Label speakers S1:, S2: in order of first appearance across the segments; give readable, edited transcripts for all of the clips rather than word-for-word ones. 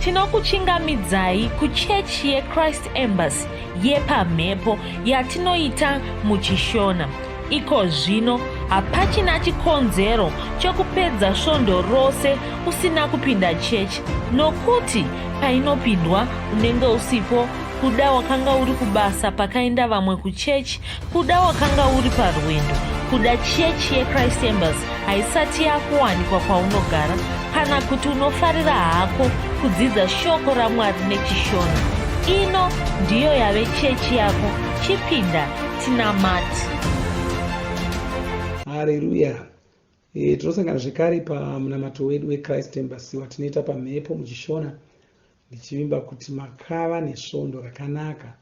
S1: tinokuchingamidzai kuchechi yeChrist Embassy yepamhepo yatinoita muchishona. Iko zvino hapachina chikonzero chokupedza svondo rose usina kupinda chechi, nokuti painopindwa unenge usipo, kuda wakanga uri kubasa pakaenda vamwe kuchechi, kuda wakanga uri parwendo, kuda chechi yeChrist Embassy haisati yakuwanikwa kwaunogara, kana kuti unofarira hako kudzidza shoko raMwari nechishona. Ino ndiyo yave chechi yako. Chipinda tinamati.
S2: Haleluya. Tinosangana zvekare pamunamato wedu weChrist Embassy watinoita pamhepo muchishona, ndichivimba kuti makava nesvondo rakanaka,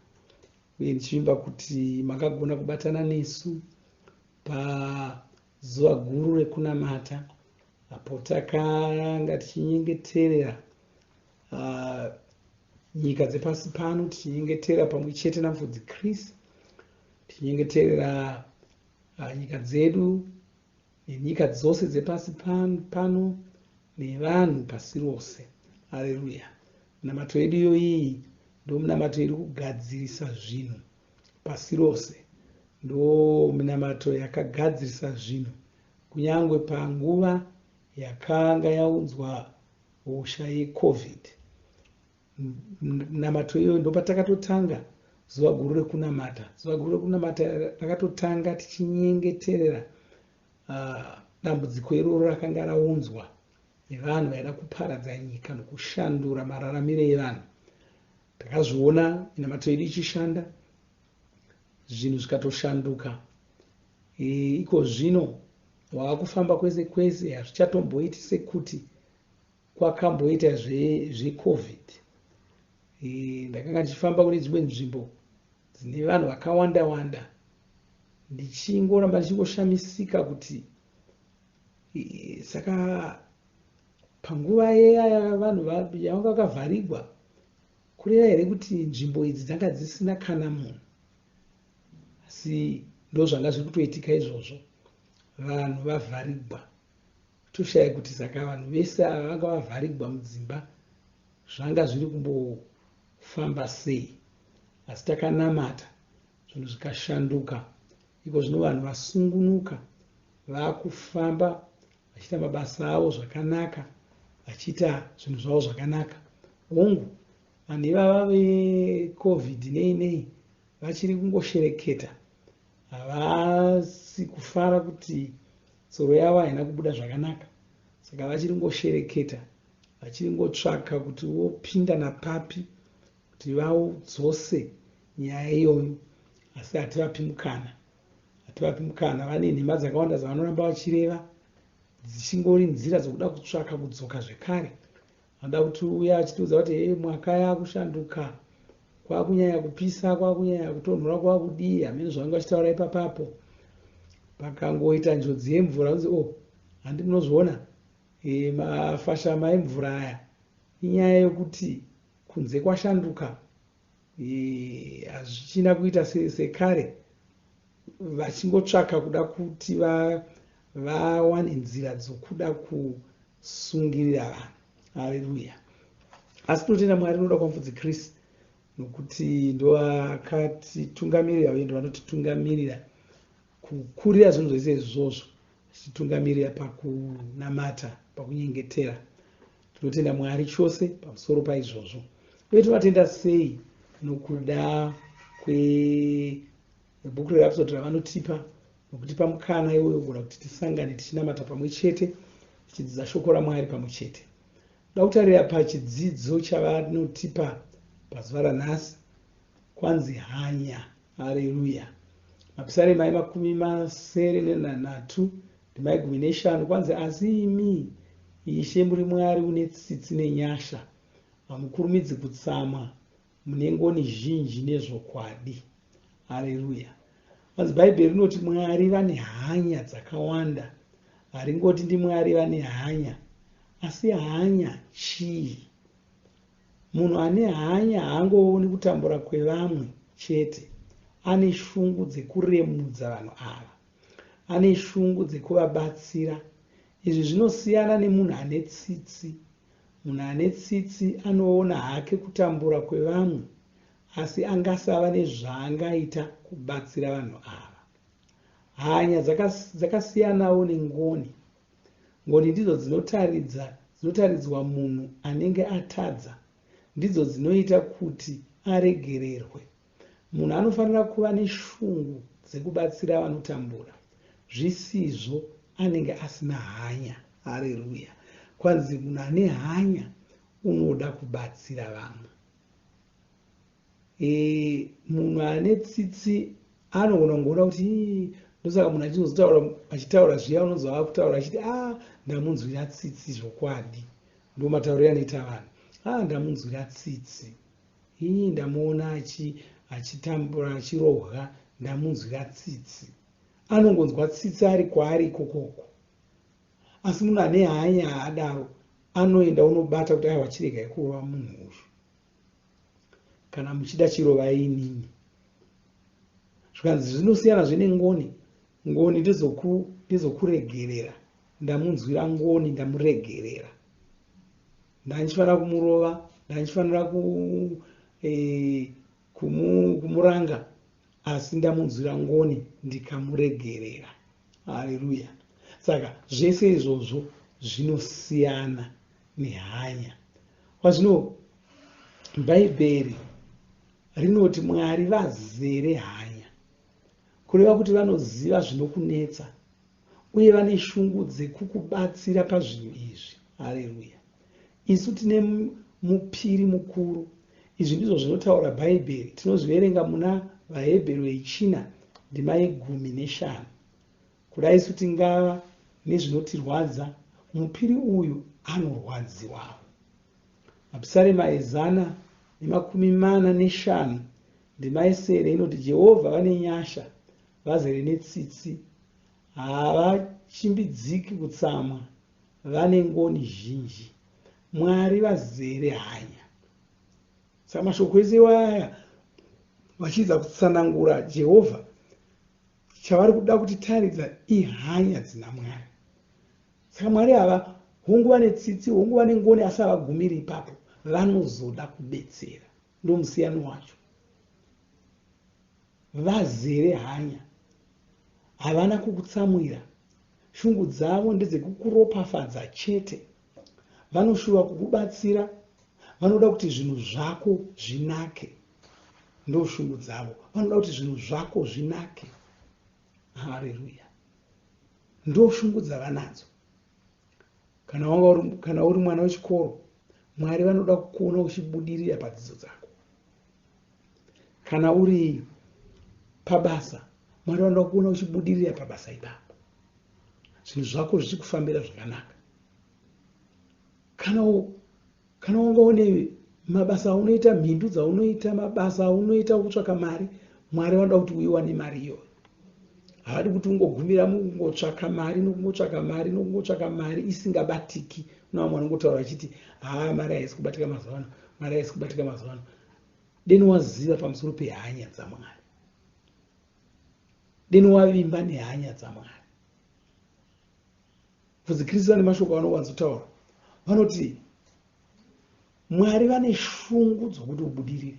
S2: uye ndichivimba kuti makagona kubatana nesu pazuva guru rekunamata, apo takanga tichinyengeterera nyika dzepasi pano, tichinyengeterera pamwe chete namufudzi Kristu, tichinyengeterera nyika dzedu nenyika dzose dzepasi pano nevanhu pasi rose. Haleluya. Minamato yedu iyoyi ndo minamato iri kugadzirisa zvinhu pasi rose, ndo minamato yakagadzirisa zvinhu kunyangwe panguva yakanga yaunzwa hosha yeCovid. Minamato iyoyi ndo patakatotanga zuva guru rekunamata. Zuva guru rekunamata rakatotanga tichinyengeterera dambudziko iroro rakanga raunzwa nevanhu vaida kuparadza nyika nokushandura mararamiro evanhu. Takazviona minamato yedu ichishanda, zvinhu zvikatoshanduka. Iko zvino wakufamba kwese kwese hazvichatomboiti sekuti kwakamboita zveCovid. Ndakanga ndichifamba kune dzimwe nzvimbo dzine vanhu vakawanda wanda, ndichingoramba ndichingoshamisika kuti saka panguva yaya vanhu yavanga vakavharigwa, kureva here kuti nzvimbo idzi dzanga dzisina kana munhu? Asi ndo zvanga zviri kutoitika izvozvo, vanhu vavharigwa, toshaya kuti saka vanhu vese ava vanga vavharigwa mudzimba zvanga zviri kumbofamba sei. Asi takanamata, zvinhu zvikashanduka. Iko zvino vanhu vasungunuka, vakufamba vachiita mabasa avo zvakanaka, vachiita zvinhu zvavo zvakanaka. Hongu, vanhu ivava veCovid nei vachiri kungoshereketa, havasi kufara kuti tsoro yavo haina kubuda zvakanaka, saka vachiri ngoshereketa, vachiri ngotsvaka kuti vopinda napapi kuti vaudzose nyaya iyoyo. Asi hativapi mukana, vane nhema dzakawanda dzavanoramba vachireva, dzichingori nzira dzokuda kutsvaka kudzoka zvekare. Vanoda kuti uya achitiudza kuti mwaka yakushanduka, kwakunyanya kupisa, kwakunyanya kutonhora, kwakudii, hamene zvavanga vachitaura ipapapo. Pakangoita njodzi yemvura, unzi handi munozviona mafashama emvura aya, inyaya yokuti kunze kwashanduka, hazvichina kuita sekare, vachingotsvaka kuda kuti vawane nzira dzokuda kusungirira vanhu. Haleluya. Asi tinotenda Mwari nokuda kwamufudzi Kristu, nokuti ndo akatitungamirira, uye ndo vanotitungamirira kukurira zvinhu zvese izvozvo, tichitungamirira pakunamata, pakunyengetera. Tinotenda Mwari chose pamusoro paizvozvo. Uye tinotenda sei nokuda kwebhuku reRhapsody ravanotipa, nokutipa mukana iwoyo kugona kuti tisangane tichinamata pamwe chete, tichidzidza shoko raMwari pamwe chete. Ndoda kutarira pachidzidzo chavanotipa pazuva ranhasi, kwanzi hanya. Haleluya. Mapisarema ai 73 ndimai 15, kwanzi asi imi Ishe muri Mwari une tsitsi nenyasha, hamukurumidzi kutsamwa, mune ngoni zhinji nezvokwadi. Haleluya. Kwanzi Bhaibheri rinoti Mwari vane hanya dzakawanda, haringoti ndi Mwari vane hanya. Asi hanya chii? Munhu ane hanya haangooni kutambura kwevamwe chete, ane shungu dzekuremudza vanhu ava, ane shungu dzekuvabatsira. Izvi zvinosiyana nemunhu ane tsitsi. munhu ane tsitsi anoona hake kutambura kwevamwe, asi angasava nezvaangaita kubatsira vanhu ava. Hanya dzakasiyanawo nengoni. Ngoni ndidzo dzinotaridzwa munhu anenge atadza, ndidzo dzinoita kuti aregererwe. Munhu anofanira kuva neshungu dzekubatsira vanotambura, zvisizvo anenge asina hanya. Haleluya! Kwanzi munhu ane hanya unoda kubatsira vamwe. Munhu ane tsitsi anogona kungoona kuti ndosaka munhu achitaura zviya unonzwa kutaura achiti ndamunzwira tsitsi zvokwadi. Ndo matauriro anoita vanhu. Ndamunzwira tsitsi. Ndamuona achitambura achirohwa, ndamunzwira tsitsi. Anongonzwa tsitsi ari kwaari ikokoko. Asi munhu ane hanya haadaro, anoenda unobata kuti aiwa chiregai kurova munhu uyu. Kana muchida chirova inini. Zvikanzi zvinosiyana zvine ngoni. Ngoni ndedzokuregerera. Ndamunzwira ngoni, ndamuregerera. Ndandifanira kumurova, ndandifanira kumuranga, asi ndamunzwira ngoni ndikamuregerera. Haleluya! Saka zvese izvozvo zvinosiyana nehanya. Kwazvino Bhaibheri rinoti Mwari vazere hanya, kureva kuti vanoziva zvinokunetsa uye vane shungu dzekukubatsira pazvinhu izvi. Haleluya! Isu tine mupiri mukuru. Izvi ndizvo zvinotaura Bhaibheri. Tinozviverenga muna vaHebheru vechina ndima 15. Kudai isu tingava nezvinotirwadza, mupiri uyu anorwadziwawo. Mapsalm 145 ndima 7 inoti Jehovha vane nyasha, vazere netsitsi, havachimbidziki kutsamwa, vane ngoni zhinji. Mwari vazere hanya. Saka mashoko ese aya vachidza kutsanangura Jehovha, chavari kuda kutitaridza ihanya dzina Mwari. Saka Mwari ava honguva netsitsi, honguva nengoni, asi havagumiri ipapo, vanozoda kubetsera. Ndo musiyano wacho. Vazere hanya, havana kukutsamwira. Shungu dzavo ndedzekukuropafadza chete. Vanoshuva kukubatsira, vanoda kuti zvinhu zvako zvinake. Ndo shungu dzavo. Vanoda kuti zvinhu zvako zvinake. Haleluya! Ndo shungu dzavanadzo. Kana uri mwana wechikoro, Mwari vanoda kukuona uchibudirira padzidzo dzako. Kana uri pabasa, Mwari vanoda kukuona uchibudirira pabasa ipapo, zvinhu zvako zvichikufambira zvakanaka. Kana wanga une mabasa aunoita, mhindu dzaunoita, mabasa aunoita kutsvaka mari, Mwari vanoda kuti uiwane mari iyoyo. Havadi kuti ungogumira mungotsvaka mari nokungotsvaka mari isingabatiki. Una mwana ungotaura achiti mari haisi kubatika mazuva ano, mari haisi kubatika mazuva ano. Deni waziva pamusoro pehanya dzaMwari. Deni wavimba nehanya dzaMwari. VudziKristu vane mashoko anowanzotaura. Vanoti Mwari vane shungu dzokuti ubudirire,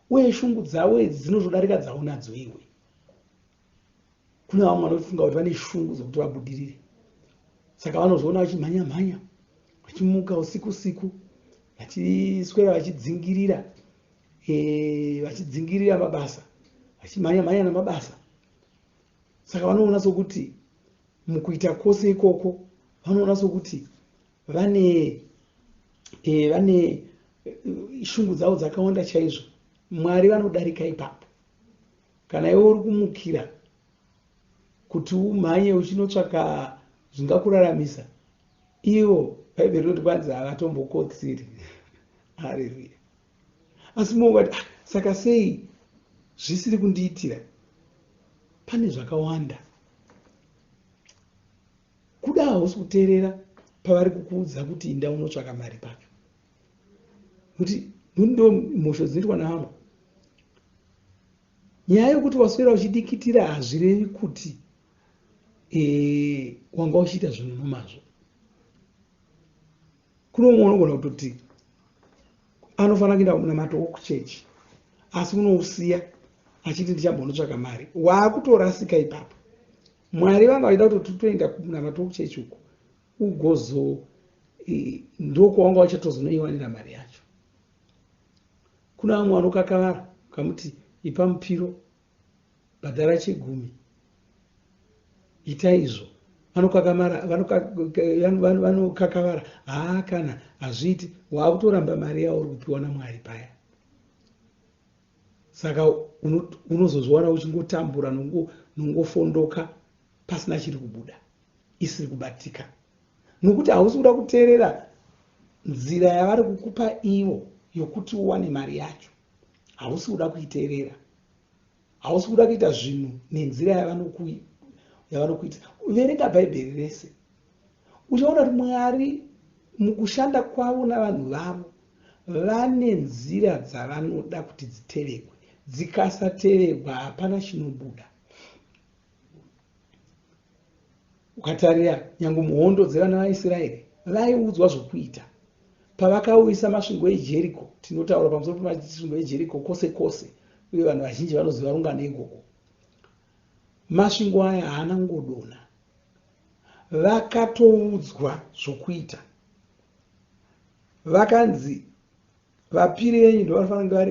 S2: uye shungu dzavo idzi dzinozodarika dzaunadzo iwe. Kune vamwe vanofunga kuti vane shungu dzokuti vabudirire, saka vanozoona vachimhanya-mhanya, vachimuka usiku, vachiswera vachidzingirira mabasa, vachimhanya-mhanya namabasa. Saka vanoona sokuti mukuita kwose ikoko, vanoona sokuti vane shungu dzavo dzakawanda chaizvo. Mwari vanodarika ipapo. Kana iwe uri kumukira kuti umhanye uchinotsvaka zvingakuraramisa, ivo Bhaibheri rinoti kwanzi havatombokotsiri. Haleluya! Asi mungati saka sei zvisiri kundiitira? Pane zvakawanda. Kuda hausi kuteerera pavari kukuudza kuti inda unotsvaka mari pacho. Kuti ndo mhosho dzinoitwa navamwe. Nyaya yokuti waswera uchidikitira hazvirevi kuti wanga uchiita zvinhu nomazvo. kuno umwe unogona kutoti anofanira kuenda kunamato kuchechi asi unousiya achiti ndichambonotsvaka mari, waakutorasika ipapo. Mwari vanga vaida kuti toenda kunamato kuchechi uko ugozo ndokwawanga wachatozonoiwanira mari yacho. Kuna vamwe vanokakavara ukamuti ipa mupiro bhadhara chegumi, ita izvo, vanokakavara kana hazviiti, waakutoramba mari yavo uri kupiwa naMwari paya. Saka unozozviwana uchingotambura nongofondoka pasina chiri kubuda, isiri kubatika, nokuti hausi kuda kuteerera nzira yavari kukupa ivo yokuti uwane mari yacho. Hausi kuda kuiteerera, hausi kuda kuita zvinhu nenzira yavanokuita. Verenga bhaibheri rese uchaona kuti Mwari mukushanda kwavo navanhu vavo vane nzira dzavanoda kuti dziterekwe. Dzikasaterekwa hapana chinobuda. Ukatarira nyange muhondo dzevana vaIsraeri vaiudzwa zvokuita pavakauyisa masvingo eJeriko. Tinotaura pamusoro pemasvingo eJeriko kwose kwose, uye vanhu vazhinji vanoziva rungano ikoko. Masvingo aya haana kungodonha, vakatoudzwa zvokuita. Vakanzi vapiri venyu ndo vanofanira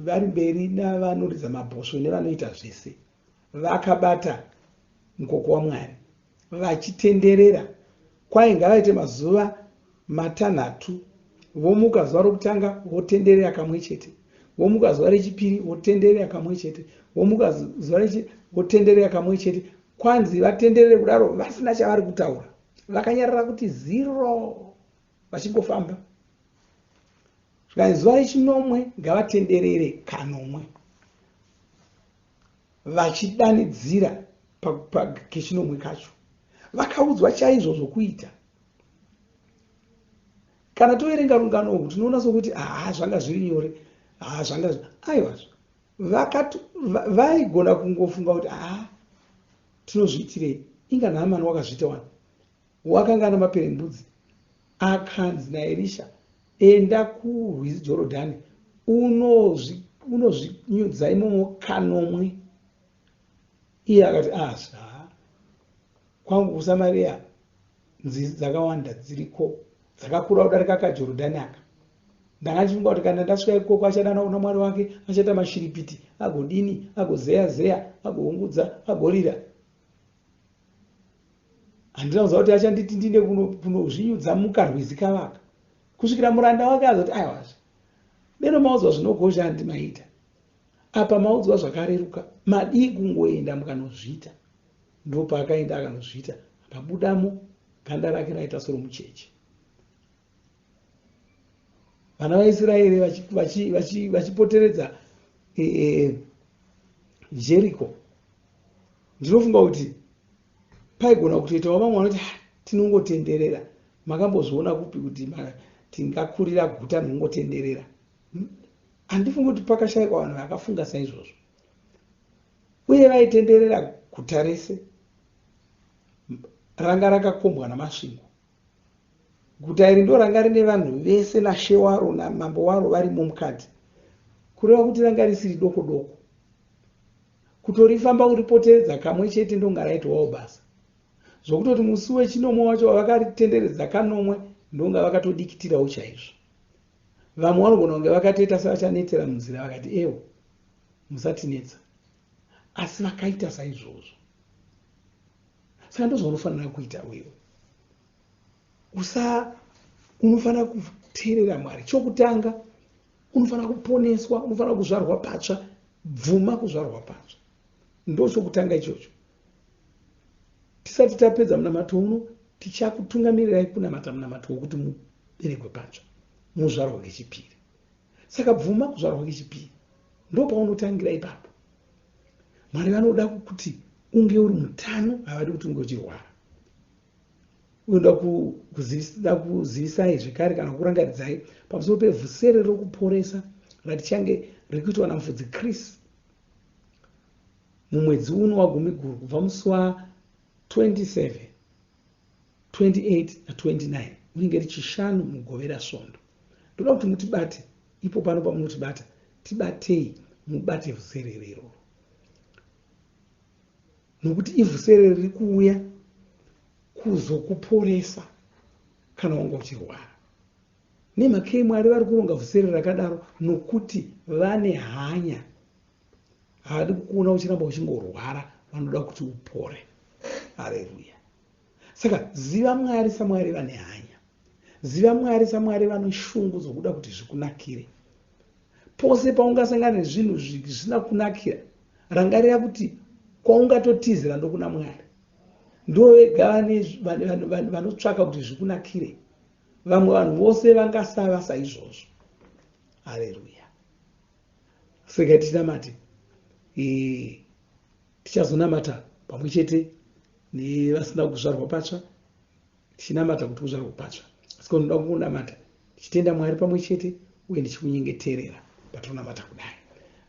S2: vari mberi navanoridza mabhosvo nevanoita zvese. Vakabata mukoko waMwari vachitenderera. Kwainga vaite mazuva matanhatu, vomuka zuva rokutanga votenderera kamwe chete, vomuka zuva rechipiri votenderera kamwe chete, vomuka zuva rechipiri votenderera kamwe chete. Kwanzi vatenderere kudaro vasina chavari kutaura, vakanyarara kuti zero, vachingofamba. Zvikanzi zuva rechinomwe ngavatenderere kanomwe, vachidanidzira kechinomwe kacho. Vakaudzwa chaizvo zvokuita. Kana toerenga rungano urwu tinoona sokuti zvanga zviri nyore, aiwazvo vaigona kungofunga kuti tinozviitirei. Inga Naamani wakazviita wani, wakanga ana maperembudzi, akanzi naErisha, enda kurwizi Jorodhani unozvinyudza imomo kanomwe. Iye akati kwangu kuSamaria nzizi dzakawanda dziriko dzakakura kudarika kaJorodhani aka. Ndanga ndichifunga kuti kana ndasvika ikoko achadana kuna Mwari wake, achaita mashiripiti, agodini, agozeya, agoungudza, agorira. Handina kuziva kuti achanditi ndinde kunozvinyudza mukarwizi kavaka. Kusvikira muranda wake azoti aiwazve, deno maudzwa zvinokosha handimaita, apa maudzwa zvakareruka, madii kungoenda mukanozviita. Ndo paakaenda akanozviita, akabudamo ganda rake raita soromucheche. Vana vaIsraeri vachipoteredza Jeriko, ndinofunga kuti paigona kutoitawo vamwe vanoti tinongotenderera. Makambozviona kupi kuti tingakurira guta nongotenderera? Handifungi kuti pakashayikwa vanhu vakafunga saizvozvo. Uye vaitenderera guta rese ranga rakakombwa namasvingo. Guta iri ndo ranga rine vanhu vese nashe waro namambo waro varimo mukati, kureva kuti ranga risiri doko doko. Kutorifamba uripoteredza kamwe chete ndonga raitwawo basa, zvokutoti musi wechinomwe wacho wavakaritenderedza kanomwe ndonga vakatodikitirawo chaizvo. Vamwe vanogona kunge vakatoita sevachanetera munzira, vakati ewo musatinetsa, asi vakaita saizvozvo. Saka ndozvaunofanira kuita wewe. Unofanira kuteerera Mwari. Chokutanga unofanira kuponeswa, unofanira kuzvarwa patsva. Bvuma kuzvarwa patsva, ndo chokutanga ichocho. Tisati tapedza munamato uno, tichakutungamirirai kunamata munamato wokuti muberekwe patsva, muzvarwa kechipiri. Saka bvuma kuzvarwa kechipiri ndo paunotangira ipapo. Mwari vanoda kuti unge uri mutano, havadi kuti unge uchirwara. Unoda kuzivisai zvekare kana kurangaridzai pamusoro pevhusere rokuporesa ratichange rikuitwa namufudzi Chris mumwedzi uno wagumiguru kubva musi wa 27, 28 na 29 ringe richishanu mugovera svondo. Ndoda kuti mutibate, ipo pano pamunotibata, tibatei mubate vhuserere iroro. Nokuti ivhuserere riri kuuya kuzokuporesa kana wanga uchirwara. Nemhaka Mwari vari kuronga vhuserere rakadaro nokuti vane hanya. Havadi kukuona uchiramba uchingorwara, vanoda kuti upore. Haleluya. Saka ziva Mwari saMwari vane hanya. Ziva Mwari saMwari vane shungu dzokuda kuti zvikunakire. Pose paungasangana nezvinhu zvisina kunakira, rangarira kuti kwaungatotizira ndokuna Mwari. Ndiwo vega vanotsvaka kuti zvikunakire. Vamwe vanhu vose vangasava saizvozvo. Haleluya. Saka tinamate tichazonamata pamwe chete nevasina kuzvarwa patsva, tichinamata kuti kuzvarwa patsva. Asi unoda kunamata tichitenda Mwari pamwe chete uye ndichikunyengeterera patonamata kudai.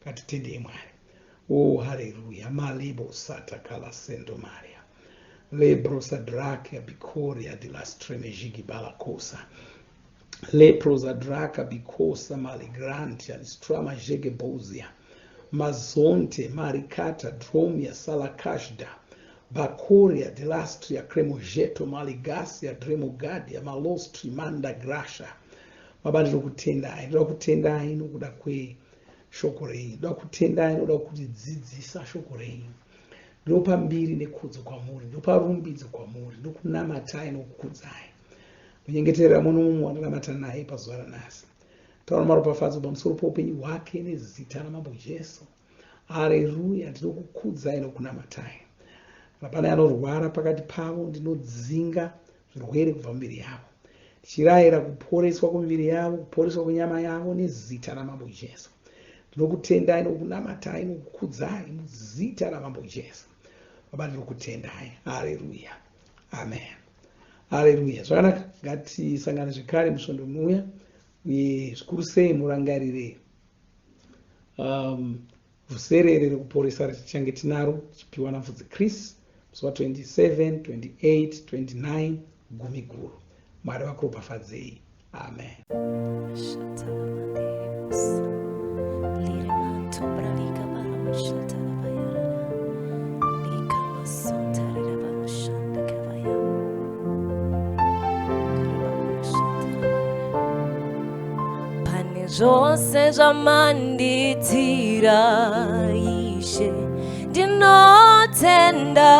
S2: Ngatitendei Mwari. Oh, haleluya. Malebo sata kala sendo Maria. Lebrosa draka bikoria de la stremejigi balakosa. Leprosa draka bikosa maligrantia strama jege bozia. Mazonte maricata dromia salakashda. Bacoria de lastria cremogeto maligasia dremogadia malostri manda grasha. Mabandiro kutendai, ndoda kutendai nokuda kweshoko renyu. Ndoda kutendai nokuda kutidzidzisa shoko renyu. Ndopa mbiri nekudzo kwamuri, ndopa rumbidzo kwamuri, ndokunamatai nokukudzai. Munyengeterera muno mumwe wandinamata naye pazuva ranhasi. Taura maropafadzo pamusoro poupenyu hwake nezita ramambo Jesu. Haleluya, ndinokukudzai nokunamatai. Pane anorwara pakati pavo, ndinodzinga zvirwere kubva mumiviri yavo. Ndichirayira kuporeswa kwemiviri yavo, kuporeswa kwenyama yavo nezita ramambo Jesu. Ndinokutendai nokunamatai nokukudzai muzita ramambo Jesu. Baba, ndinokutendai. Haleluya. Amen. Haleluya. Zvakanaka, ngatisangane zvekare musvondo unouya. Uye zvikuru sei murangarire vhuserere rekuporesa ratichange tinaro tichipiwa nafudzi Chris zuva 27, 28, 29 gumi guru. Mwari vakuropafadzei. Amen.
S3: Zvose zvamanditira Ishe ndinotenda,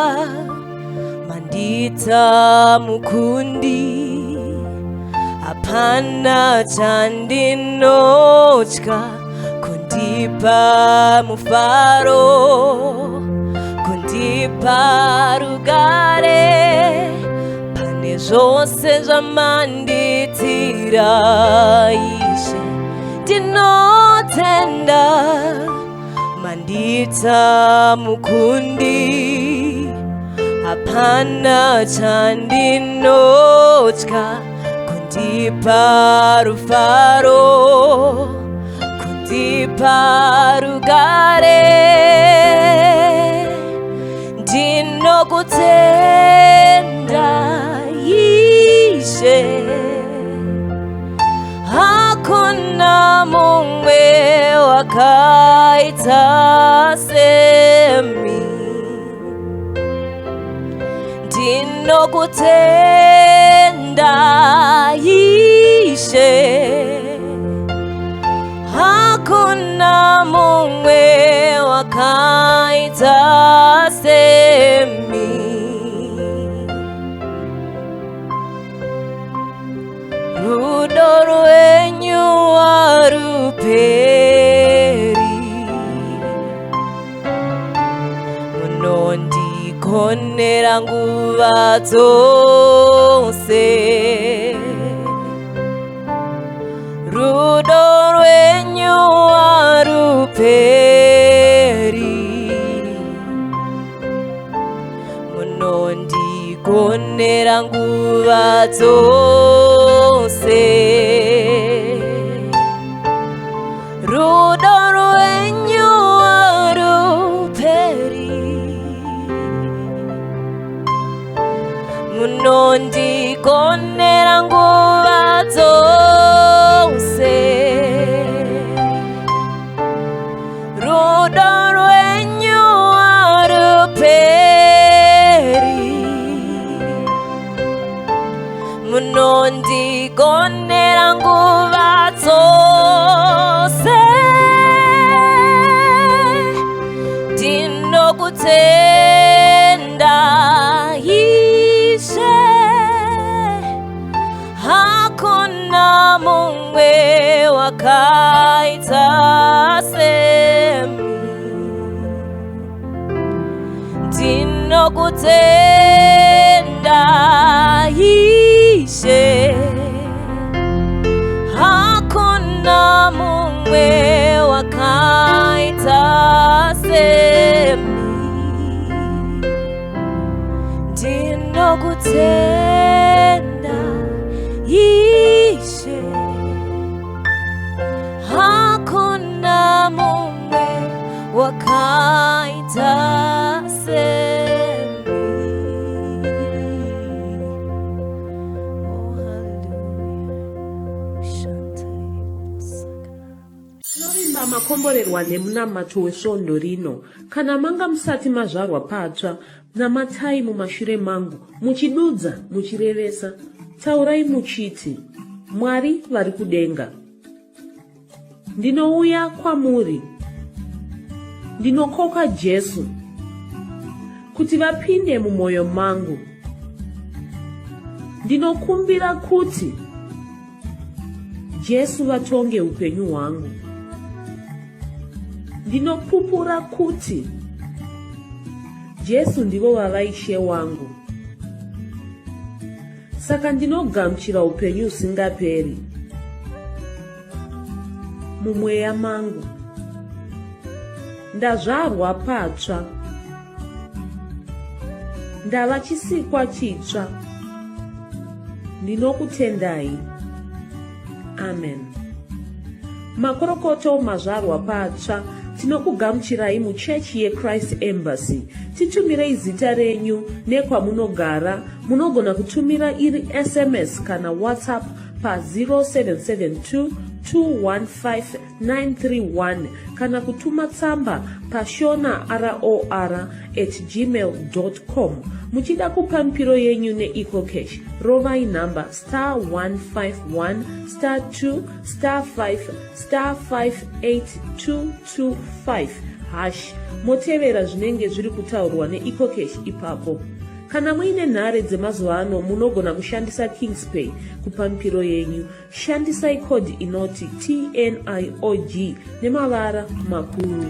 S3: mandita mukundi, hapana chandinotya, kundipa mufaro, kundipa rugare. Pane zvose zvamanditira Ishe ndinotenda, mandita mukundi, hapana chandinotya, kundipa rufaro, kundipa rugare. Ndinokutenda Ishe, hakuna mumwe wakaita semi. Ndinokutenda Ishe, hakuna mumwe wakaita semi. Rudo rwenyu haruperi, munondikonera nguva dzose. Rudo rwenyu haruperi, munondikonera nguva dzose. Rudo rwenyu haruperi, munondikonera nguva ndinokuonera nguva dzose, ndinokutenda Ishe, hakuna mumwe wakaita semi. Ndinokutenda Ishe, hakuna mumwe wakaita semi. Ndinokutenda Ishe, hakuna mumwe wakaita semi. Oh, hallelujah.
S1: Tinovimba makomborerwa nemunamato wesvondo rino. Kana manga musati mazvarwa patsva, namatai mumashure mangu, muchidudza, muchirevesa. Taurai muchiti, Mwari vari kudenga, ndinouya kwamuri, ndinokoka Jesu kuti vapinde mumwoyo mangu. Ndinokumbira kuti Jesu vatonge upenyu hwangu. Ndinopupura kuti Jesu ndivo vavaishe wangu. Saka ndinogamuchira upenyu usingaperi mumweya mangu. Ndazvarwa patsva, ndava chisikwa chitsva. Ndinokutendai. Amen. Makorokoto mazvarwa patsva, tinokugamuchirai muchechi yeChrist Embassy. Titumirei zita renyu nekwamunogara. Munogona kutumira iri SMS kana WhatsApp pa 0772 215 kana kutuma tsamba pa shona@gmail.com. Muchida kupa mpiro yenyu neEcocash, rovai namba *151*2*5*58225# motevera zvinenge zviri kutaurwa neEcocash ipapo. Kana muine nhare dzemazuva ano, munogona kushandisa KingsPay kupa mpiro yenyu. Shandisai kodi inoti TNIOG nemavara makuru.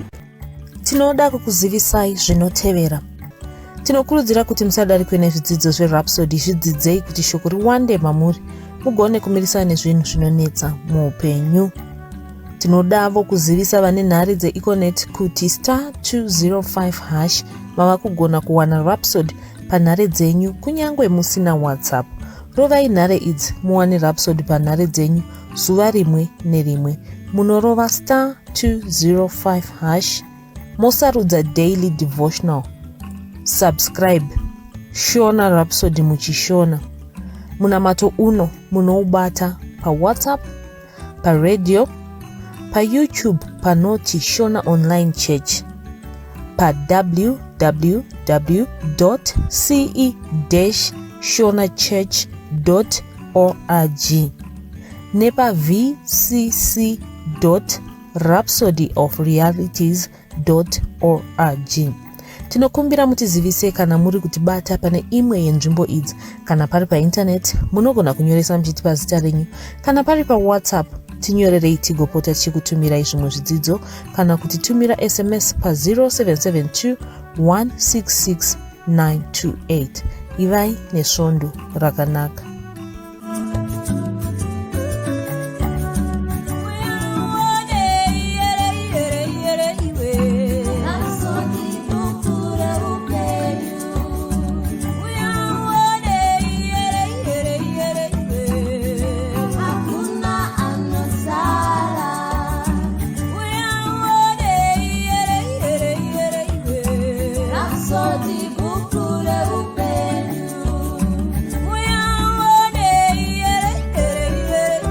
S4: Tinoda kukuzivisai zvinotevera. Tinokurudzira kuti musadarikwe nezvidzidzo zveRhapsody. Zvidzidzei kuti shoko riwande mamuri, mugone kumirisana nezvinhu zvinonetsa muupenyu. Tinodavo kuzivisa vane nhare dzeEconet kuti *205# vava kugona kuwana Rhapsody panhare dzenyu kunyangwe musina WhatsApp. Rovai nhare idzi muwane Rhapsody panhare dzenyu zuva rimwe nerimwe. Munorova *205#, mosarudza daily devotional. Subscribe Shona Rhapsody muchishona. Munamato uno munoubata pa WhatsApp, pa radio, pa YouTube panoti Shona Online Church, pa www.ce-shonachurch.org nepa vcc.rhapsodyofrealities.org. Tinokumbira mutizivise kana muri kutibata pane imwe yenzvimbo idzi. Kana pari paintaneti, munogona kunyoresa muchitipa zita renyu. Kana pari pa WhatsApp, tinyorerei tigopota tichikutumirai zvimwe zvidzidzo, kana kutitumira SMS pa 0772 166 928. Ivai nesvondo rakanaka.